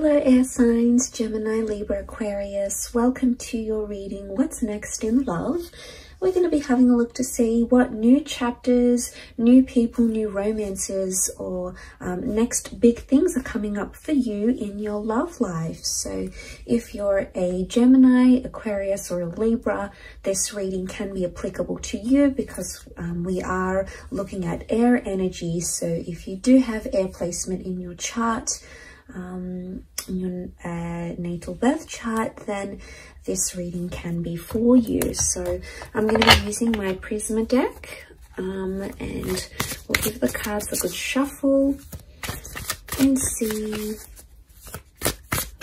Hello air signs, Gemini, Libra, Aquarius. Welcome to your reading, What's Next in Love. We're going to be having a look to see what new chapters, new people, new romances, or next big things are coming up for you in your love life. So if you're a Gemini, Aquarius, or a Libra, this reading can be applicable to you because we are looking at air energy. So if you do have air placement in your chart, in your natal birth chart, then this reading can be for you. So I'm going to be using my Prisma deck, and we'll give the cards a good shuffle and see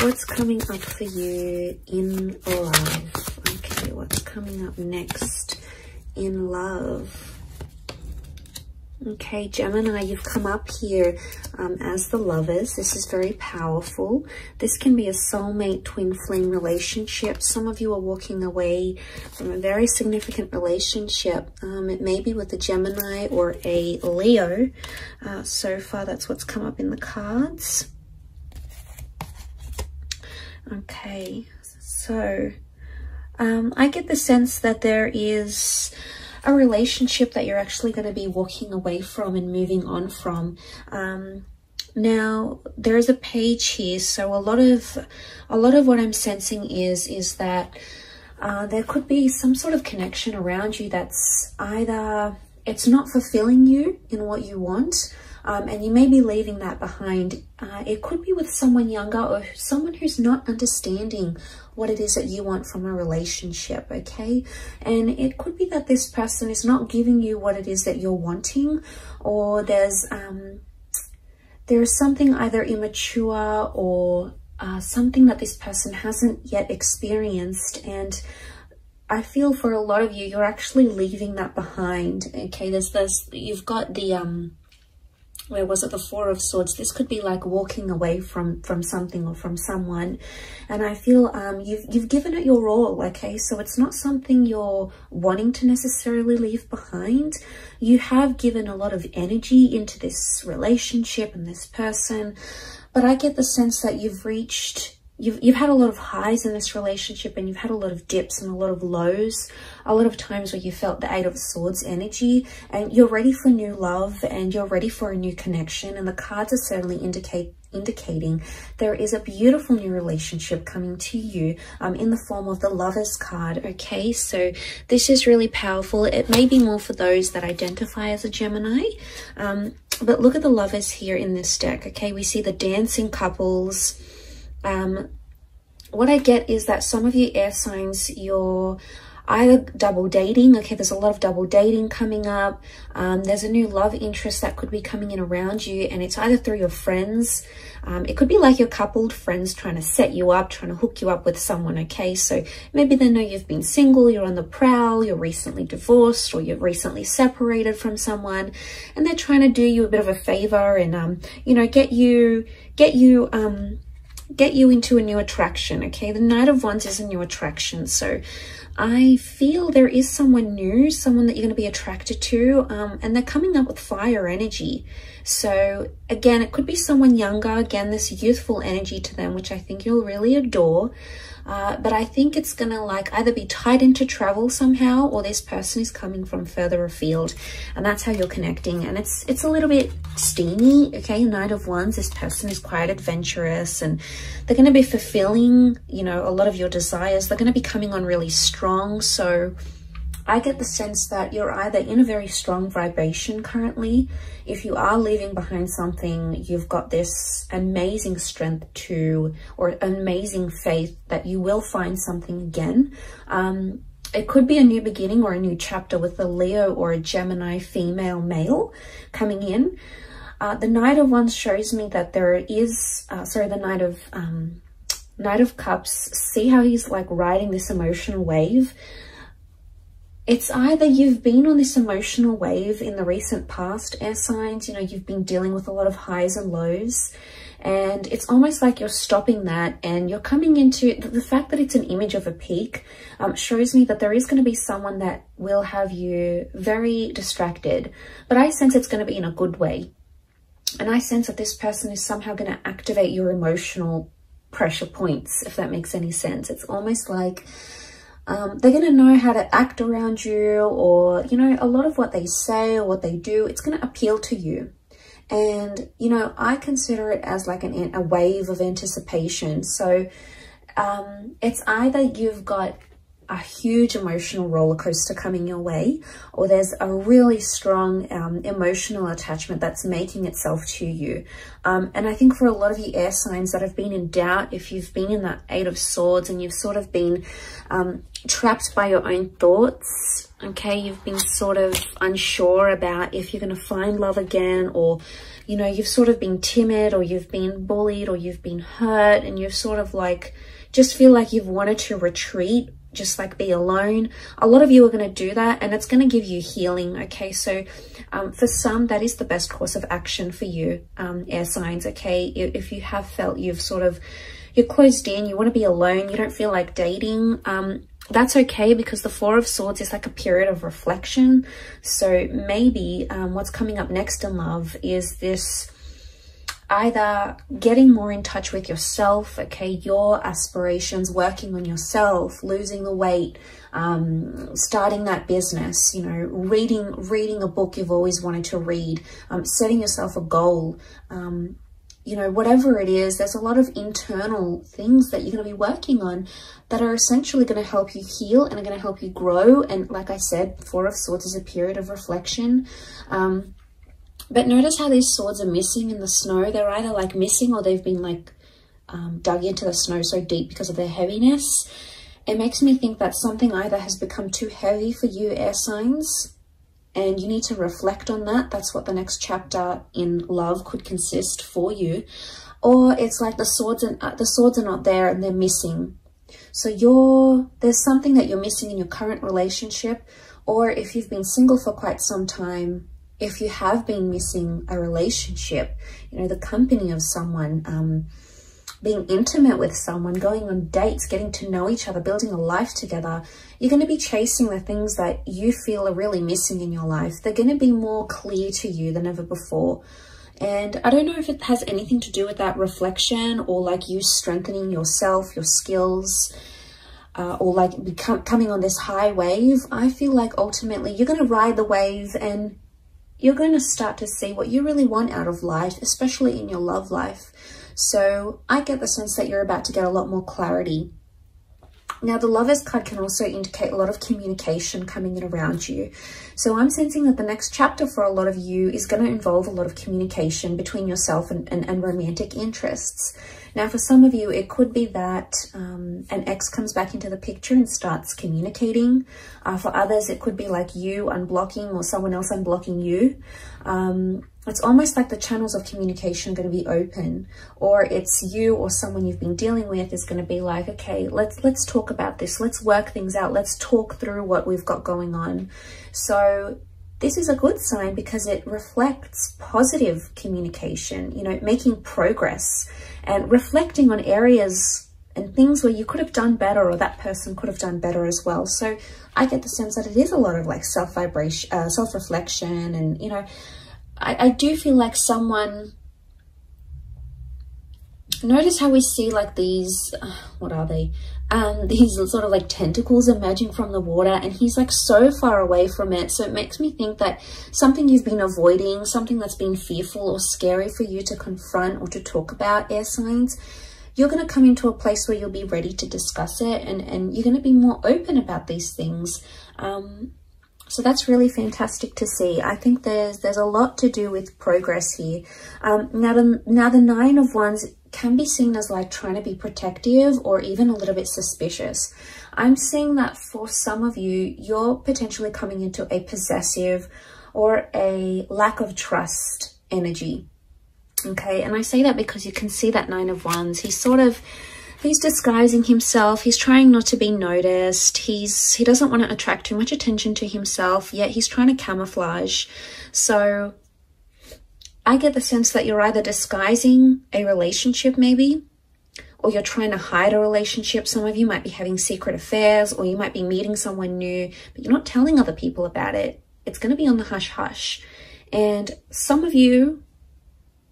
what's coming up for you in love. Okay, what's coming up next in love? Okay, Gemini, you've come up here as the Lovers. This is very powerful. This can be a soulmate twin flame relationship. Some of you are walking away from a very significant relationship. It may be with a Gemini or a Leo. So far, that's what's come up in the cards. Okay, so I get the sense that there is a relationship that you're actually going to be walking away from and moving on from. Now there is a page here, so a lot of what I'm sensing is that there could be some sort of connection around you that's either it's not fulfilling you in what you want, and you may be leaving that behind. It could be with someone younger or someone who's not understanding what it is that you want from a relationship, okay? And it could be that this person is not giving you what it is that you're wanting, or there's something either immature or something that this person hasn't yet experienced. And I feel for a lot of you, you're actually leaving that behind, okay? You've got the where was it, the Four of Swords. This could be like walking away from something or from someone, and I feel you've given it your all, okay? So it's not something you're wanting to necessarily leave behind. You have given a lot of energy into this relationship and this person, but I get the sense that you've had a lot of highs in this relationship, and you've had a lot of dips and a lot of lows, a lot of times where you felt the Eight of Swords energy, and you're ready for new love and you're ready for a new connection. And the cards are certainly indicating there is a beautiful new relationship coming to you in the form of the Lovers card, okay? So this is really powerful. It may be more for those that identify as a Gemini, but look at the Lovers here in this deck, okay? We see the dancing couples. What I get is that some of you air signs, you're either double dating, okay? There's a lot of double dating coming up. There's a new love interest that could be coming in around you, and it's either through your friends. It could be like your coupled friends trying to set you up, trying to hook you up with someone, okay? So maybe they know you've been single, you're on the prowl, you're recently divorced, or you're recently separated from someone, and they're trying to do you a bit of a favor and, you know, get you into a new attraction, okay? The Knight of Wands is a new attraction. So I feel there is someone new, someone that you're going to be attracted to, and they're coming up with fire energy. So again, it could be someone younger, again, this youthful energy to them, which I think you'll really adore. But I think it's going to like either be tied into travel somehow, or this person is coming from further afield, and that's how you're connecting. And it's a little bit steamy, okay? Knight of Wands, this person is quite adventurous, and they're going to be fulfilling, you know, a lot of your desires. They're going to be coming on really strong. So I get the sense that you're either in a very strong vibration currently. If you are leaving behind something, you've got this amazing strength or amazing faith that you will find something again. It could be a new beginning or a new chapter with a Leo or a Gemini female male coming in. The Knight of Wands shows me that there is, the Knight of Cups, see how he's like riding this emotional wave. It's either you've been on this emotional wave in the recent past, air signs, you know, you've been dealing with a lot of highs and lows, and it's almost like you're stopping that and you're coming into the fact that it's an image of a peak, shows me that there is going to be someone that will have you very distracted, but I sense it's going to be in a good way. And I sense that this person is somehow going to activate your emotional pressure points, if that makes any sense. It's almost like they're going to know how to act around you, or, you know, a lot of what they say or what they do, it's going to appeal to you. And, you know, I consider it as like a wave of anticipation. So it's either you've got a huge emotional roller coaster coming your way, or there's a really strong emotional attachment that's making itself to you. And I think for a lot of you air signs that have been in doubt, if you've been in that Eight of Swords and you've sort of been trapped by your own thoughts, okay, you've been sort of unsure about if you're going to find love again, or, you know, you've sort of been timid, or you've been bullied, or you've been hurt, and you've sort of like just feel like you've wanted to retreat, just like be alone. A lot of you are going to do that, and it's going to give you healing. Okay, so for some, that is the best course of action for you, air signs. Okay, if you have felt you're closed in, you want to be alone, you don't feel like dating, that's okay, because the Four of Swords is like a period of reflection. So maybe what's coming up next in love is this either getting more in touch with yourself, okay, your aspirations, working on yourself, losing the weight, starting that business, you know, reading a book you've always wanted to read, setting yourself a goal, you know, whatever it is. There's a lot of internal things that you're going to be working on that are essentially going to help you heal and are going to help you grow. And like I said, Four of Swords is a period of reflection. But notice how these swords are missing in the snow. They're either like missing, or they've been like dug into the snow so deep because of their heaviness. It makes me think that something either has become too heavy for you, air signs, and you need to reflect on that. That's what the next chapter in love could consist for you. Or it's like the swords are not there and they're missing. So there's something that you're missing in your current relationship, or if you've been single for quite some time, if you have been missing a relationship, you know, the company of someone, being intimate with someone, going on dates, getting to know each other, building a life together, you're going to be chasing the things that you feel are really missing in your life. They're going to be more clear to you than ever before. And I don't know if it has anything to do with that reflection, or like you strengthening yourself, your skills, or like coming on this high wave. I feel like ultimately you're going to ride the wave, and you're going to start to see what you really want out of life, especially in your love life. So I get the sense that you're about to get a lot more clarity. Now, the Lovers card can also indicate a lot of communication coming in around you. So I'm sensing that the next chapter for a lot of you is going to involve a lot of communication between yourself and romantic interests. Now, for some of you, it could be that an ex comes back into the picture and starts communicating. For others, it could be like you unblocking or someone else unblocking you. It's almost like the channels of communication are going to be open, or it's you or someone you've been dealing with is going to be like, okay, let's talk about this. Let's work things out. Let's talk through what we've got going on. So this is a good sign because it reflects positive communication, you know, making progress and reflecting on areas and things where you could have done better, or that person could have done better as well. So I get the sense that it is a lot of like self-reflection, and, you know, I do feel like someone, notice how we see like these, what are they? These sort of like tentacles emerging from the water, and he's like so far away from it. So it makes me think that something you've been avoiding, something that's been fearful or scary for you to confront or to talk about, air signs, you're going to come into a place where you'll be ready to discuss it, and you're going to be more open about these things. So that's really fantastic to see. I think there's a lot to do with progress here. Now the Nine of Wands can be seen as like trying to be protective or even a little bit suspicious. I'm seeing that for some of you, you're potentially coming into a possessive or a lack of trust energy. Okay, and I say that because you can see that Nine of Wands. He's disguising himself. He's trying not to be noticed. He doesn't want to attract too much attention to himself, yet he's trying to camouflage. So I get the sense that you're either disguising a relationship maybe, or you're trying to hide a relationship. Some of you might be having secret affairs, or you might be meeting someone new, but you're not telling other people about it. It's going to be on the hush hush. And some of you,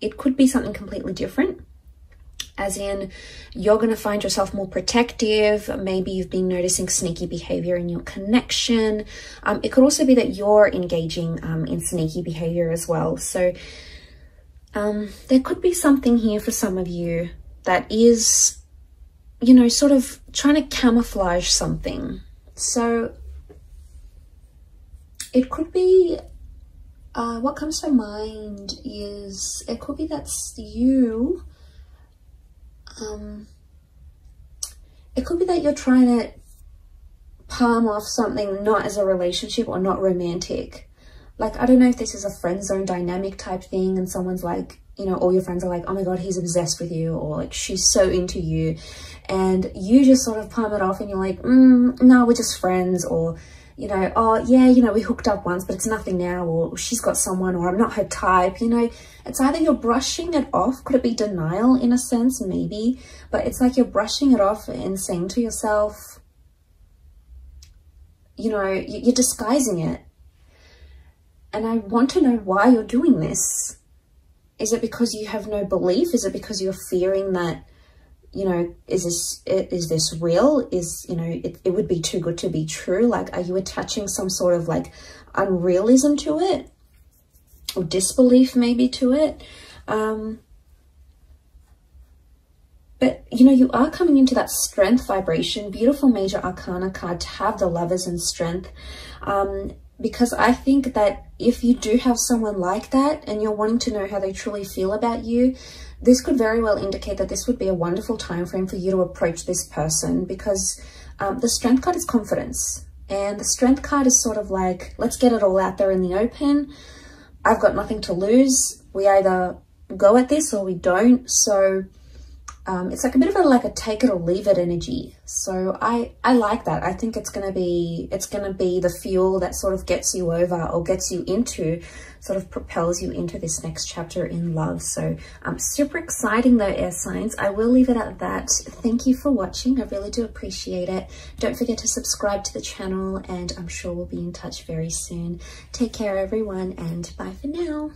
it could be something completely different. as in you're going to find yourself more protective. Maybe you've been noticing sneaky behavior in your connection. It could also be that you're engaging in sneaky behavior as well. So there could be something here for some of you that is, you know, sort of trying to camouflage something. So it could be, what comes to mind is it could be that's you. It could be that you're trying to palm off something not as a relationship or not romantic. Like, I don't know if this is a friend zone dynamic type thing and someone's like, you know, all your friends are like, oh my God, he's obsessed with you, or like she's so into you, and you just sort of palm it off and you're like, no, we're just friends, or, you know, oh yeah, you know, we hooked up once, but it's nothing now, or she's got someone, or I'm not her type, you know. It's either you're brushing it off. Could it be denial in a sense? Maybe, but it's like you're brushing it off and saying to yourself, you know, you're disguising it. And I want to know why you're doing this. Is it because you have no belief? Is it because you're fearing that, you know, is this real? Is, you know, it would be too good to be true? Like, are you attaching some sort of like unrealism to it? Or disbelief maybe to it? But, you know, you are coming into that strength vibration. Beautiful major arcana card to have the Lovers and strength. Because I think that if you do have someone like that and you're wanting to know how they truly feel about you, this could very well indicate that this would be a wonderful time frame for you to approach this person, because the strength card is confidence. And the strength card is sort of like, let's get it all out there in the open. I've got nothing to lose. We either go at this or we don't. So it's like a bit of a take it or leave it energy. So I like that. I think it's gonna be the fuel that sort of gets you over, or gets you into, sort of propels you into this next chapter in love. So super exciting though, air signs. I will leave it at that. Thank you for watching. I really do appreciate it. Don't forget to subscribe to the channel, and I'm sure we'll be in touch very soon. Take care everyone, and bye for now.